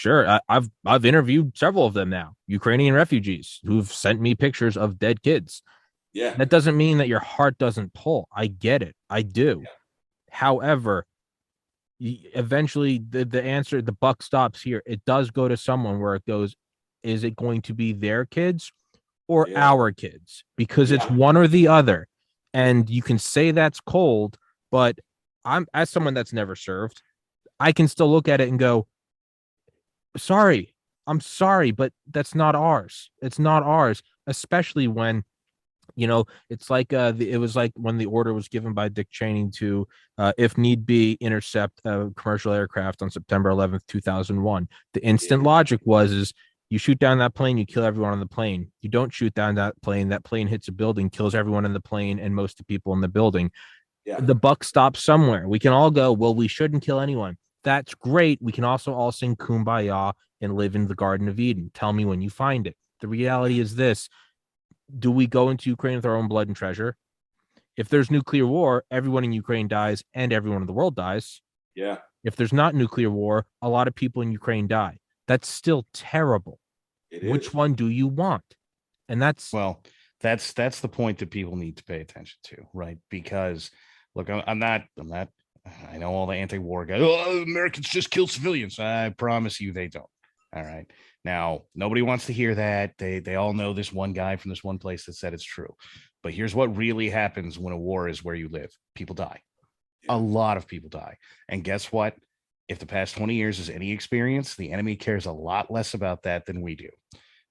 Sure, I've interviewed several of them now, Ukrainian refugees who've sent me pictures of dead kids. Yeah, That doesn't mean that your heart doesn't pull. I get it. I do. However, eventually the answer, the buck stops here. It does go to someone where it goes, is it going to be their kids or yeah, our kids? Because it's yeah, one or the other. And you can say that's cold, but I'm, as someone that's never served, I can still look at it and go, sorry, I'm sorry, but that's not ours. It's not ours, especially when it's like it was like when the order was given by Dick Cheney to, if need be, intercept a commercial aircraft on September 11th, 2001. The instant yeah, logic is you shoot down that plane, you kill everyone on the plane. You don't shoot down that plane hits a building, kills everyone in the plane and most of the people in the building. yeah, The buck stops somewhere. We can all go, well, we shouldn't kill anyone. That's great. We can also all sing Kumbaya and live in the Garden of Eden. Tell me when you find it. The reality is this: do we go into Ukraine with our own blood and treasure? If there's nuclear war, everyone in Ukraine dies and everyone in the world dies. yeah. If there's not nuclear war, a lot of people in Ukraine die. That's still terrible. It Which is. one do you want? And that's Well, that's the point that people need to pay attention to, right? Because look, I'm not. I know all the anti-war guys. Oh, Americans just kill civilians. I promise you, they don't. All right. Now, nobody wants to hear that. They all know this one guy from this one place that said it's true. But here's what really happens when a war is where you live: people die. A lot of people die. And guess what? If the past 20 years is any experience, the enemy cares a lot less about that than we do.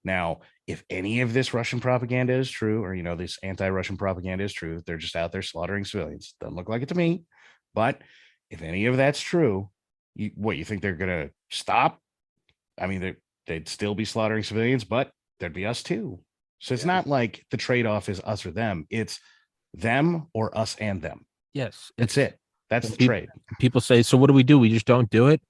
Now, if any of this Russian propaganda is true, or this anti-Russian propaganda is true, they're just out there slaughtering civilians. Doesn't look like it to me. But if any of that's true, you think they're gonna stop? I mean, they'd still be slaughtering civilians, but there'd be us too. So it's Yeah. not like the trade-off is us or them. It's them or us and them. yes. That's It's it. That's the people, trade. people say, so what do we do? We just don't do it.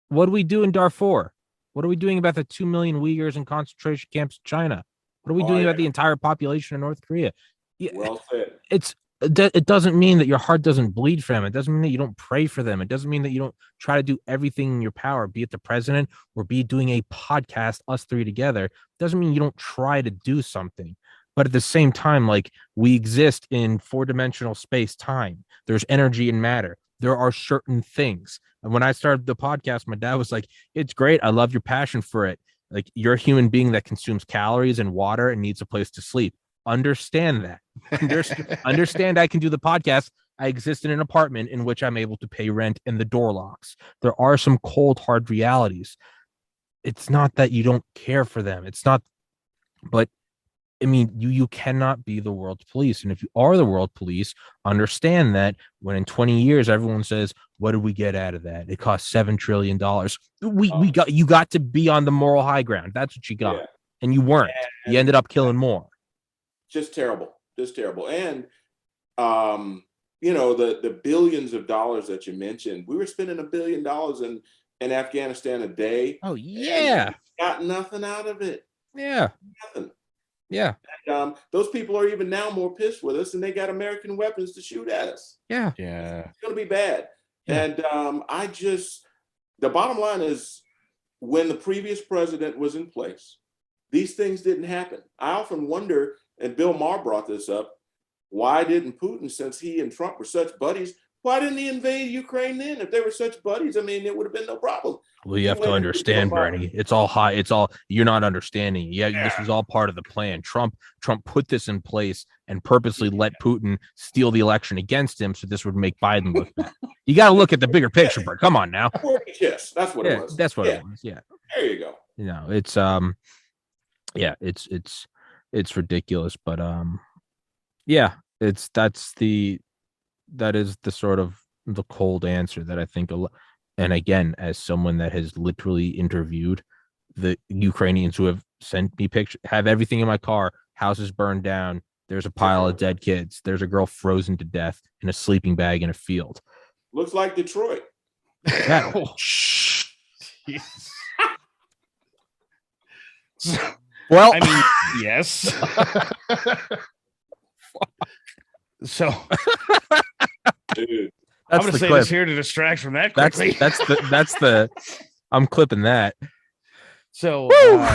What do we do in Darfur? What are we doing about the 2 million Uyghurs in concentration camps in China? What are we Oh doing yeah. about the entire population of North Korea? Yeah, Well said. it's it doesn't mean that your heart doesn't bleed for them. It doesn't mean that you don't pray for them. It doesn't mean that you don't try to do everything in your power, be it the president or be it doing a podcast, us three together. It doesn't mean you don't try to do something. But at the same time, like, we exist in four-dimensional space time. There's energy and matter. There are certain things. And when I started the podcast, my dad was like, it's great. I love your passion for it. Like, you're a human being that consumes calories and water and needs a place to sleep. Understand that. Understand I can do the podcast. I exist in an apartment in which I'm able to pay rent and the door locks. There are some cold, hard realities. It's not that you don't care for them. It's not, but I mean, you cannot be the world police. And if you are the world police, understand that when in 20 years everyone says, what did we get out of that? It cost $7 trillion. We got you got to be on the moral high ground. That's what you got. Yeah. And you weren't. You And ended up killing more. just terrible. Just terrible. And the billions of dollars that you mentioned, we were spending $1 billion in Afghanistan a day, Oh and yeah. we got nothing out of it. Yeah. Nothing. Yeah. And, those people are even now more pissed with us, and they got American weapons to shoot at us. Yeah. Yeah. It's going to be bad. Yeah. And the bottom line is, when the previous president was in place, these things didn't happen. I often wonder, and Bill Maher brought this up, why didn't Putin, since he and Trump were such buddies, why didn't he invade Ukraine then? If they were such buddies, I mean, it would have been no problem. Well, you He have to waited for understand, somebody. Bernie. It's all high. It's all you're not understanding. Yeah, this Yeah. was all part of the plan. Trump put this in place and purposely let Putin steal the election against him, so this would make Biden look bad. You got to look at the bigger picture, Bert. Come on now. Yes, that's what it Yeah, was. that's what Yeah, it was. Yeah, there you go. it's yeah, it's ridiculous, but yeah, that is the sort of the cold answer that I think and again, as someone that has literally interviewed the Ukrainians who have sent me pictures, have everything in my car, houses burned down, there's a pile of dead kids, there's a girl frozen to death in a sleeping bag in a field. Looks like Detroit. Yeah. Well, I mean, yes. So Dude. I'm that's going to the say clip. this here to distract from that quickly. That's the I'm clipping that. So, Woo!